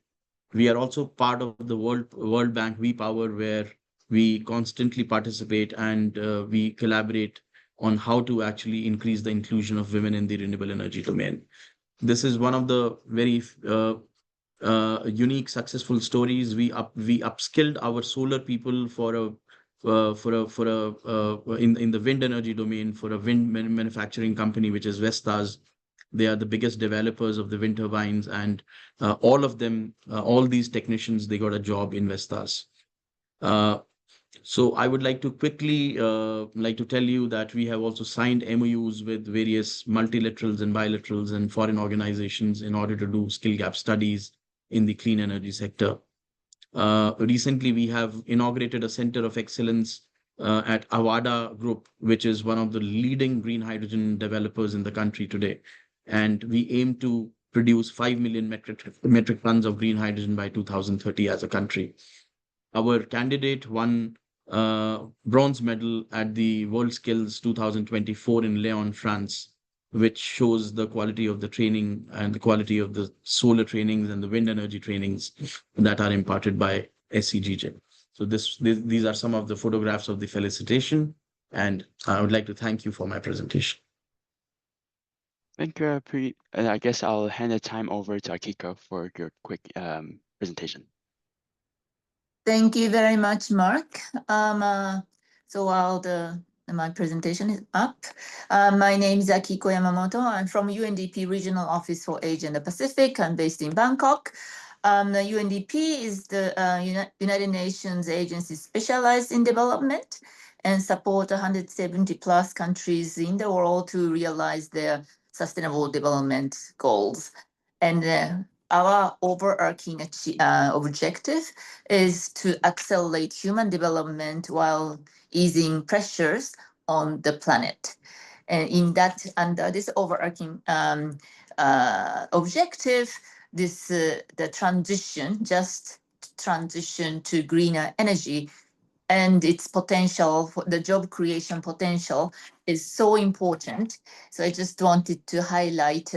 We are also part of the World Bank V-Power, where we constantly participate and we collaborate on how to actually increase the inclusion of women in the renewable energy domain. This is one of the very unique, successful stories. We upskilled our solar people in the wind energy domain for a wind manufacturing company, which is Vestas. They are the biggest developers of the wind turbines, and all of them, all these technicians, they got a job in Vestas. So I would like to quickly tell you that we have also signed MOUs with various multilaterals and bilaterals and foreign organizations in order to do skill gap studies in the clean energy sector. Recently, we have inaugurated a center of excellence at Avada Group, which is one of the leading green hydrogen developers in the country today. And we aim to produce 5 million metric tons of green hydrogen by 2030 as a country. Our candidate won bronze medal at the WorldSkills 2024 in Lyon, France, which shows the quality of the training and the quality of the solar trainings and the wind energy trainings that are imparted by SCGJ. So these are some of the photographs of the felicitation, and I would like to thank you for my presentation. Thank you, Preet. And I guess I'll hand the time over to Akiko for your quick presentation. Thank you very much, Mark. So while my presentation is up, my name is Akiko Yamamoto. I'm from UNDP Regional Office for Asia and the Pacific. I'm based in Bangkok. The UNDP is the United Nations agency specialized in development and support 170 plus countries in the world to realize their sustainable development goals. And our overarching objective is to accelerate human development while easing pressures on the planet. And in that, under this overarching objective, the transition to greener energy and its potential, the job creation potential, is so important. So I just wanted to highlight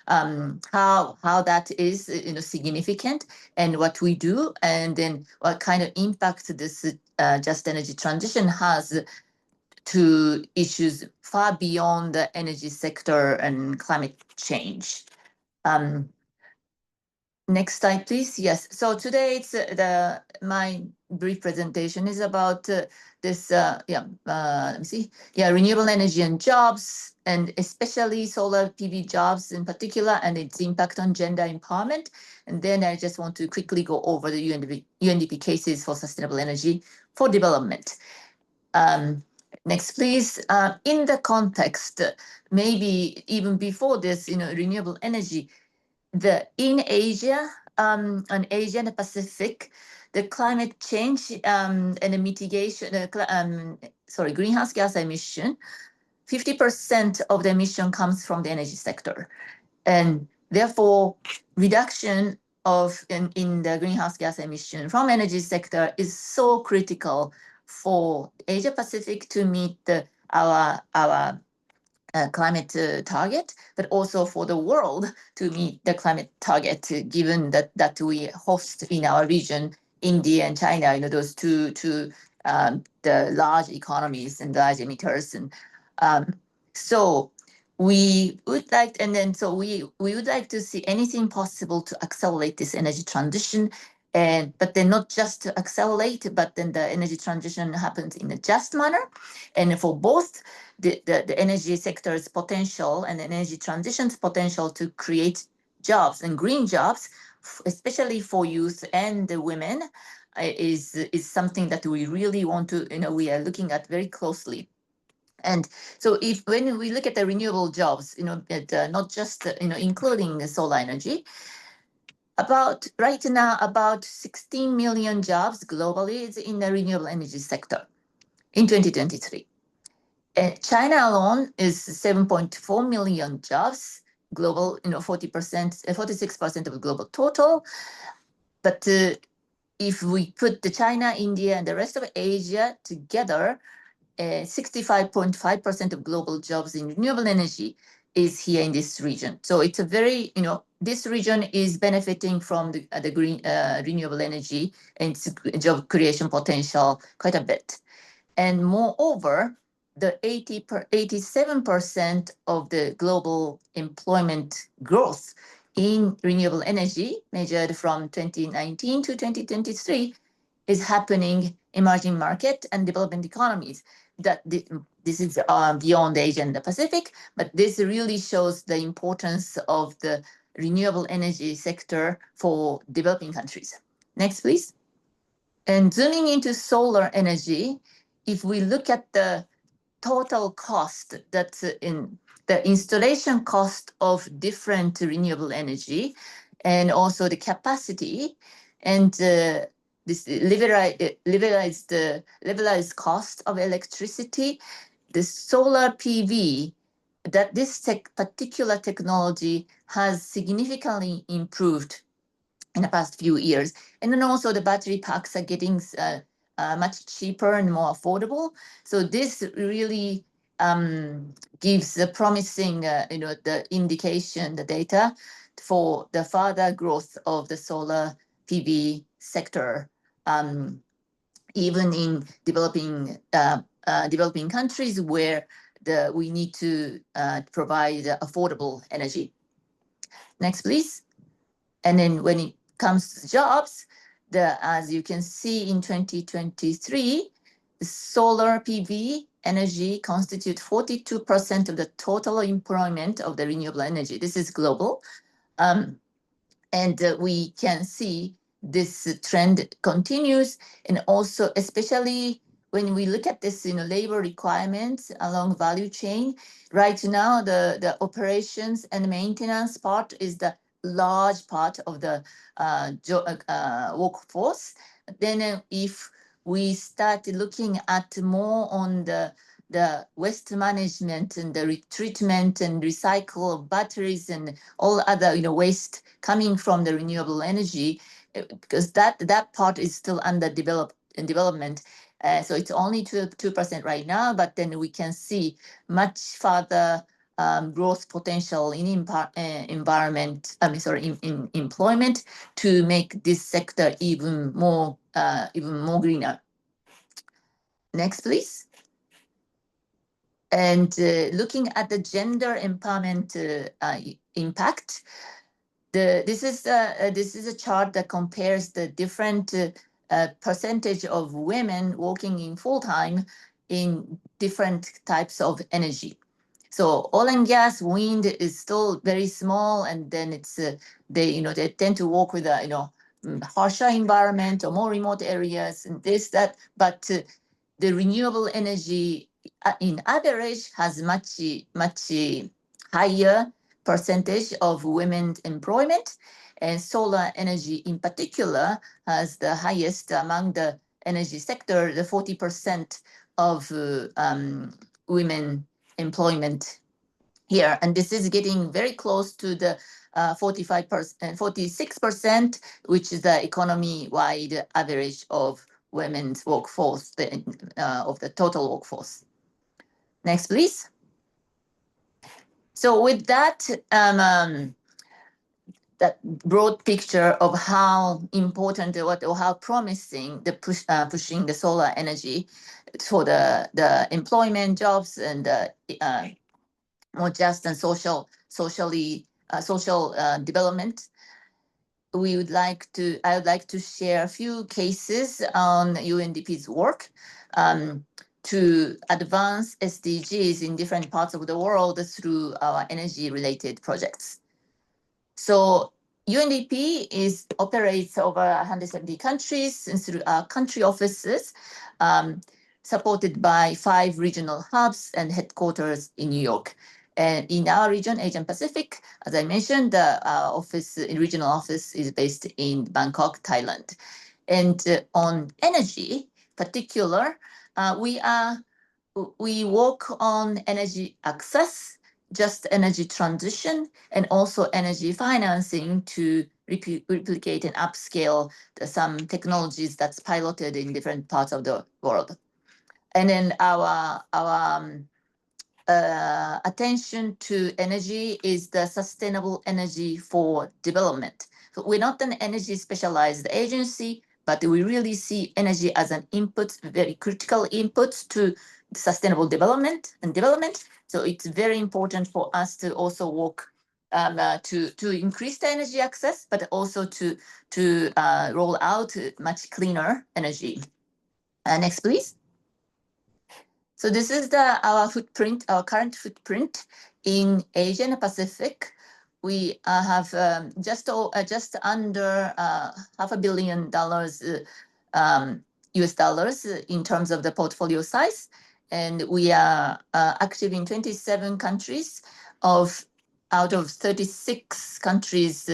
how that is significant, and what we do, and then what kind of impact this just energy transition has to issues far beyond the energy sector and climate change. Next slide, please. Yes. So today it's my brief presentation is about this. Let me see. Yeah, renewable energy and jobs, and especially solar PV jobs in particular, and its impact on gender empowerment. And then I just want to quickly go over the UNDP cases for sustainable energy for development. Next, please. In the context, maybe even before this, renewable energy. In Asia and Asia and the Pacific, the climate change and the mitigation, greenhouse gas emission, 50% of the emission comes from the energy sector. And therefore, reduction in the greenhouse gas emission from energy sector is so critical for Asia Pacific to meet our climate target, but also for the world to meet the climate target, given that we host in our region India and China, those two the large economies and large emitters, and so we would like, we would like to see anything possible to accelerate this energy transition, But then not just to accelerate, but then the energy transition happens in a just manner. And for both the energy sector's potential and the energy transition's potential to create jobs and green jobs, especially for youth and the women, is something that we really want to, we are looking at very closely. And so when we look at the renewable jobs, not just, including the solar energy, right now, about 16 million jobs globally is in the renewable energy sector in 2023. China alone is 7.4 million jobs, global, 46% of the global total. But if we put the China, India, and the rest of Asia together, 65.5% of global jobs in renewable energy is here in this region. So it's a very, this region is benefiting from the green renewable energy and its job creation potential quite a bit. And moreover, the 87% of the global employment growth in renewable energy, measured from 2019 to 2023, is happening emerging market and development economies. That this is beyond Asia and the Pacific, but this really shows the importance of the renewable energy sector for developing countries. Next, please. And zooming into solar energy, if we look at the total cost, that's in the installation cost of different renewable energy, and also the capacity, and this levelized cost of electricity, the solar PV, that this particular technology has significantly improved in the past few years. And then also the battery packs are getting much cheaper and more affordable. So this really gives a promising, the indication, the data for the further growth of the solar PV sector, even in developing countries where we need to provide affordable energy. Next, please. And then when it comes to jobs, as you can see in 2023, the solar PV energy constitute 42% of the total employment of the renewable energy. This is global. And we can see this trend continues. And also, especially when we look at this, labor requirements along value chain, right now, the operations and maintenance part is the large part of the workforce. Then if we start looking at more on the waste management and the retreatment and recycle of batteries and all other waste coming from the renewable energy, because that part is still under development. So it's only 2% right now, but then we can see much further growth potential in in employment to make this sector even more greener. Next, please. And looking at the gender empowerment impact, this is a chart that compares the different percentage of women working in full-time in different types of energy. So oil and gas, wind is still very small, and then it's they tend to work with a harsher environment or more remote areas and this that. But the renewable energy in average has much higher percentage of women's employment, and solar energy in particular has the highest among the energy sector, the 40% of women employment here, and this is getting very close to the 45%, 46%, which is the economy-wide average of women's workforce, of the total workforce. Next, please. So with that, that broad picture of how important or how promising the pushing the solar energy for the employment, jobs, and more just and social development. I would like to share a few cases on UNDP's work to advance SDGs in different parts of the world through our energy-related projects. So UNDP operates over 170 countries and through our country offices, supported by 5 regional hubs and headquarters in New York. And in our region, Asian Pacific, as I mentioned, the regional office is based in Bangkok, Thailand. And on energy, particular, we work on energy access, just energy transition, and also energy financing to replicate and upscale some technologies that's piloted in different parts of the world. And then our attention to energy is the sustainable energy for development. So we're not an energy specialized agency, but we really see energy as an input, very critical input to sustainable development. So it's very important for us to also work to increase the energy access, but also to roll out much cleaner energy. Next, please. So this is our footprint, our current footprint in Asia and Pacific. We have just under $500 million US dollars in terms of the portfolio size, and we are active in 27 countries out of 36 countries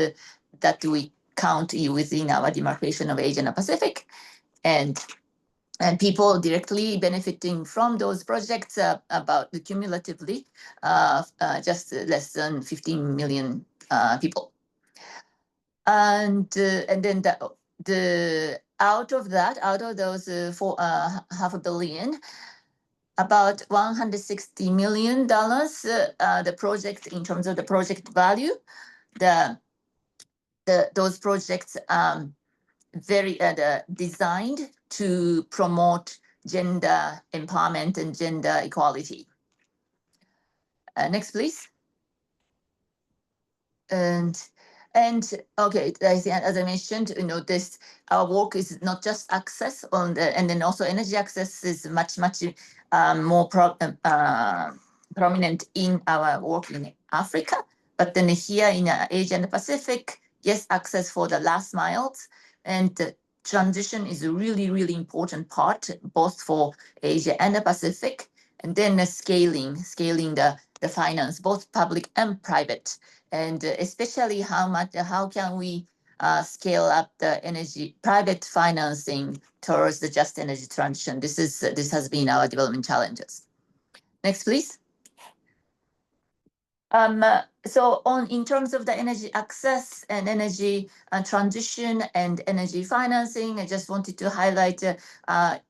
that we count within our demarcation of Asia and Pacific, and people directly benefiting from those projects about cumulatively just less than 15 million people. And then out of those $500 million, about $160 million, the project in terms of the project value, those projects very designed to promote gender empowerment and gender equality. Next, please. And okay, as I mentioned, our work is not just access and then also energy access is much more prominent in our work in Africa. But then here in Asia and the Pacific, yes, access for the last miles, and transition is a really important part, both for Asia and the Pacific, and then scaling the finance, both public and private, and especially how can we scale up the energy private financing towards the just energy transition. This has been our development challenges. Next, please. So in terms of the energy access and energy transition and energy financing, I just wanted to highlight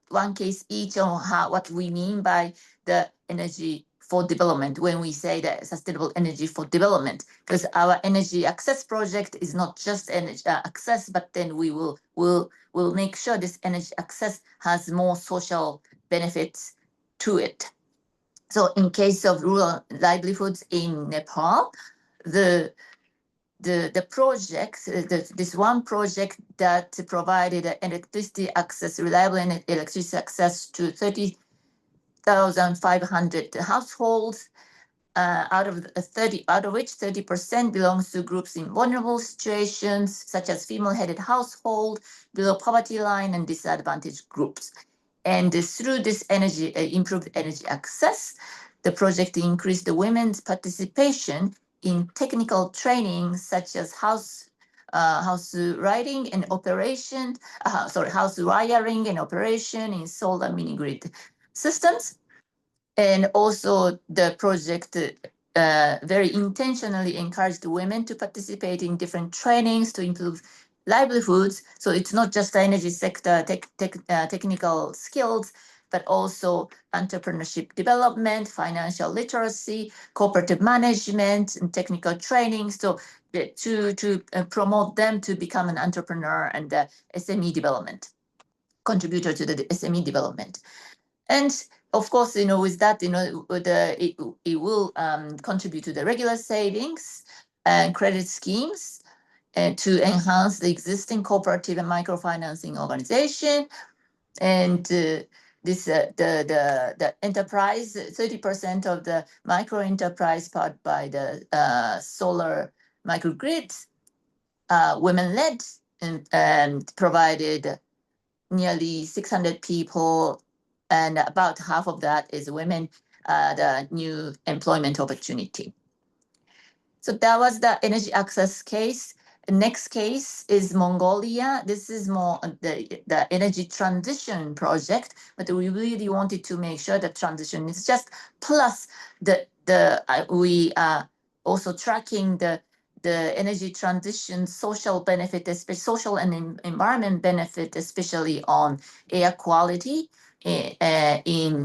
one case each on what we mean by the energy for development when we say that sustainable energy for development, because our energy access project is not just energy access, but then we will make sure this energy access has more social benefits to it. So in case of rural livelihoods in Nepal, the project, this one project that provided electricity access, reliable electricity access to 30,500 households, out of which 30% belongs to groups in vulnerable situations, such as female-headed household, below poverty line, and disadvantaged groups. And through this improved energy access, the project increased the women's participation in technical training such as house wiring and operation in solar mini grid systems. And also the project very intentionally encouraged women to participate in different trainings to improve livelihoods. So it's not just the energy sector technical skills, but also entrepreneurship development, financial literacy, cooperative management, and technical training. So to promote them to become an entrepreneur and SME development, contributor to the SME development. And of course, with that, it will contribute to the regular savings and credit schemes to enhance the existing cooperative and microfinancing organization. And the enterprise, 30% of the micro enterprise part by the solar microgrids, women-led, and provided nearly 600 people, and about half of that is women, the new employment opportunity. So that was the energy access case. Next case is Mongolia. This is more the energy transition project, but we really wanted to make sure the transition is just plus we are also tracking the energy transition social benefit, especially social and environment benefit, especially on air quality in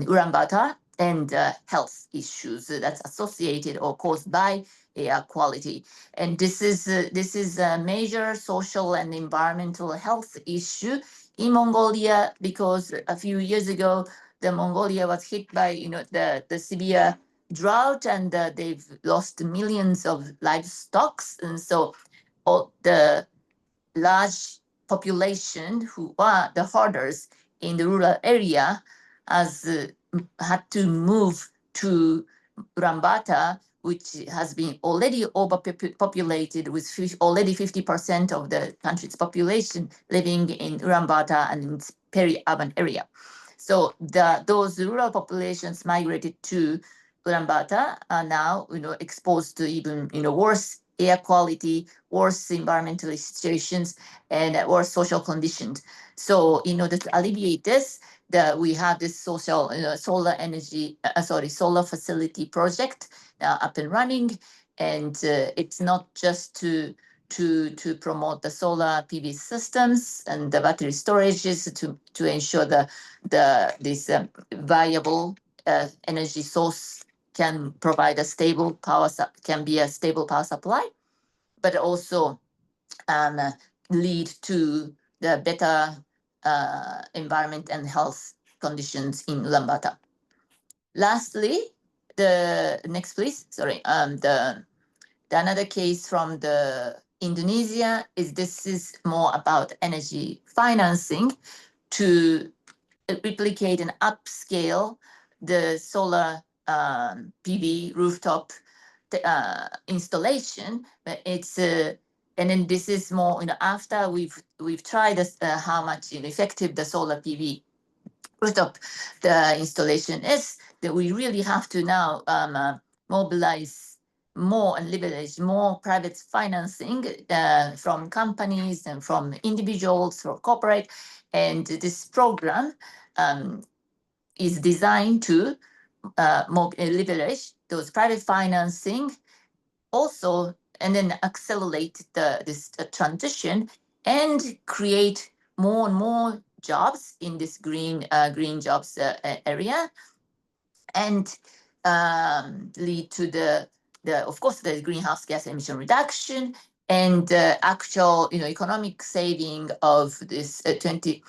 Ulaanbaatar, and health issues that's associated or caused by air quality. And this is a major social and environmental health issue in Mongolia, because a few years ago, Mongolia was hit by the severe drought, and they've lost millions of livestock. And so all the large population who are the herders in the rural area has had to move to Ulaanbaatar, which has been already overpopulated, with already 50% of the country's population living in Ulaanbaatar and in peri-urban area. So those rural populations migrated to Ulaanbaatar are now exposed to even worse air quality, worse environmental situations, and worse social conditions. So in order to alleviate this, we have this solar facility project up and running, and it's not just to promote the solar PV systems and the battery storages to ensure this viable energy source can provide a stable power supply, but also lead to the better environment and health conditions in Ulaanbaatar. Lastly, the next, please. Sorry. The another case from the Indonesia this is more about energy financing to replicate and upscale the solar PV rooftop installation. But it's and then this is more after we've tried how much effective the solar PV rooftop the installation is, that we really have to now mobilize more and leverage more private financing from companies and from individuals or corporate. And this program is designed to leverage those private financing also, and then accelerate this transition and create more and more jobs in this green jobs area, and lead to of course the greenhouse gas emission reduction and actual economic saving of this 20.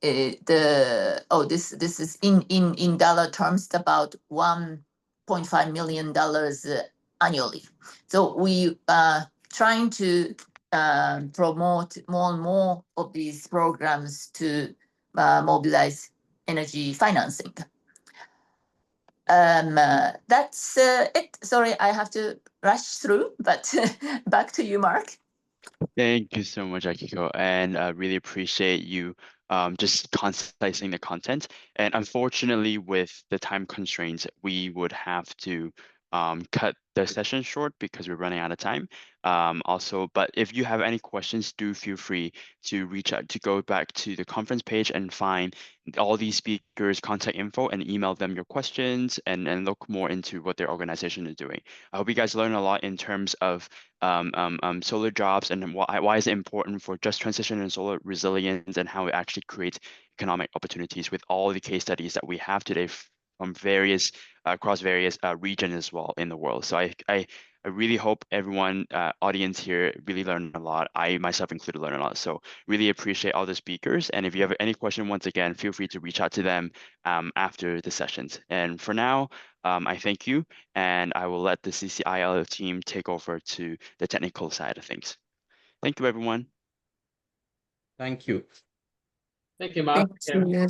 This is in dollar terms about $1.5 million annually. So we are trying to promote more and more of these programs to mobilize energy financing. That's it. Sorry, I have to rush through, but back to you, Mark. Thank you so much, Akiko, and I really appreciate you just concising the content. And unfortunately, with the time constraints, we would have to cut the session short because we're running out of time. But if you have any questions, do feel free to reach out, to go back to the conference page and find all these speakers' contact info and email them your questions and look more into what their organization is doing. I hope you guys learn a lot in terms of solar jobs and why is it important for just transition and solar resilience, and how it actually creates economic opportunities with all the case studies that we have today from across various regions as well in the world. So I really hope everyone, audience here, really learned a lot. I myself included learned a lot. So really appreciate all the speakers. And if you have any question, once again, feel free to reach out to them after the sessions. And for now, I thank you, and I will let the CCIL team take over to the technical side of things. Thank you, everyone. Thank you. Thank you, Mark. Thank you.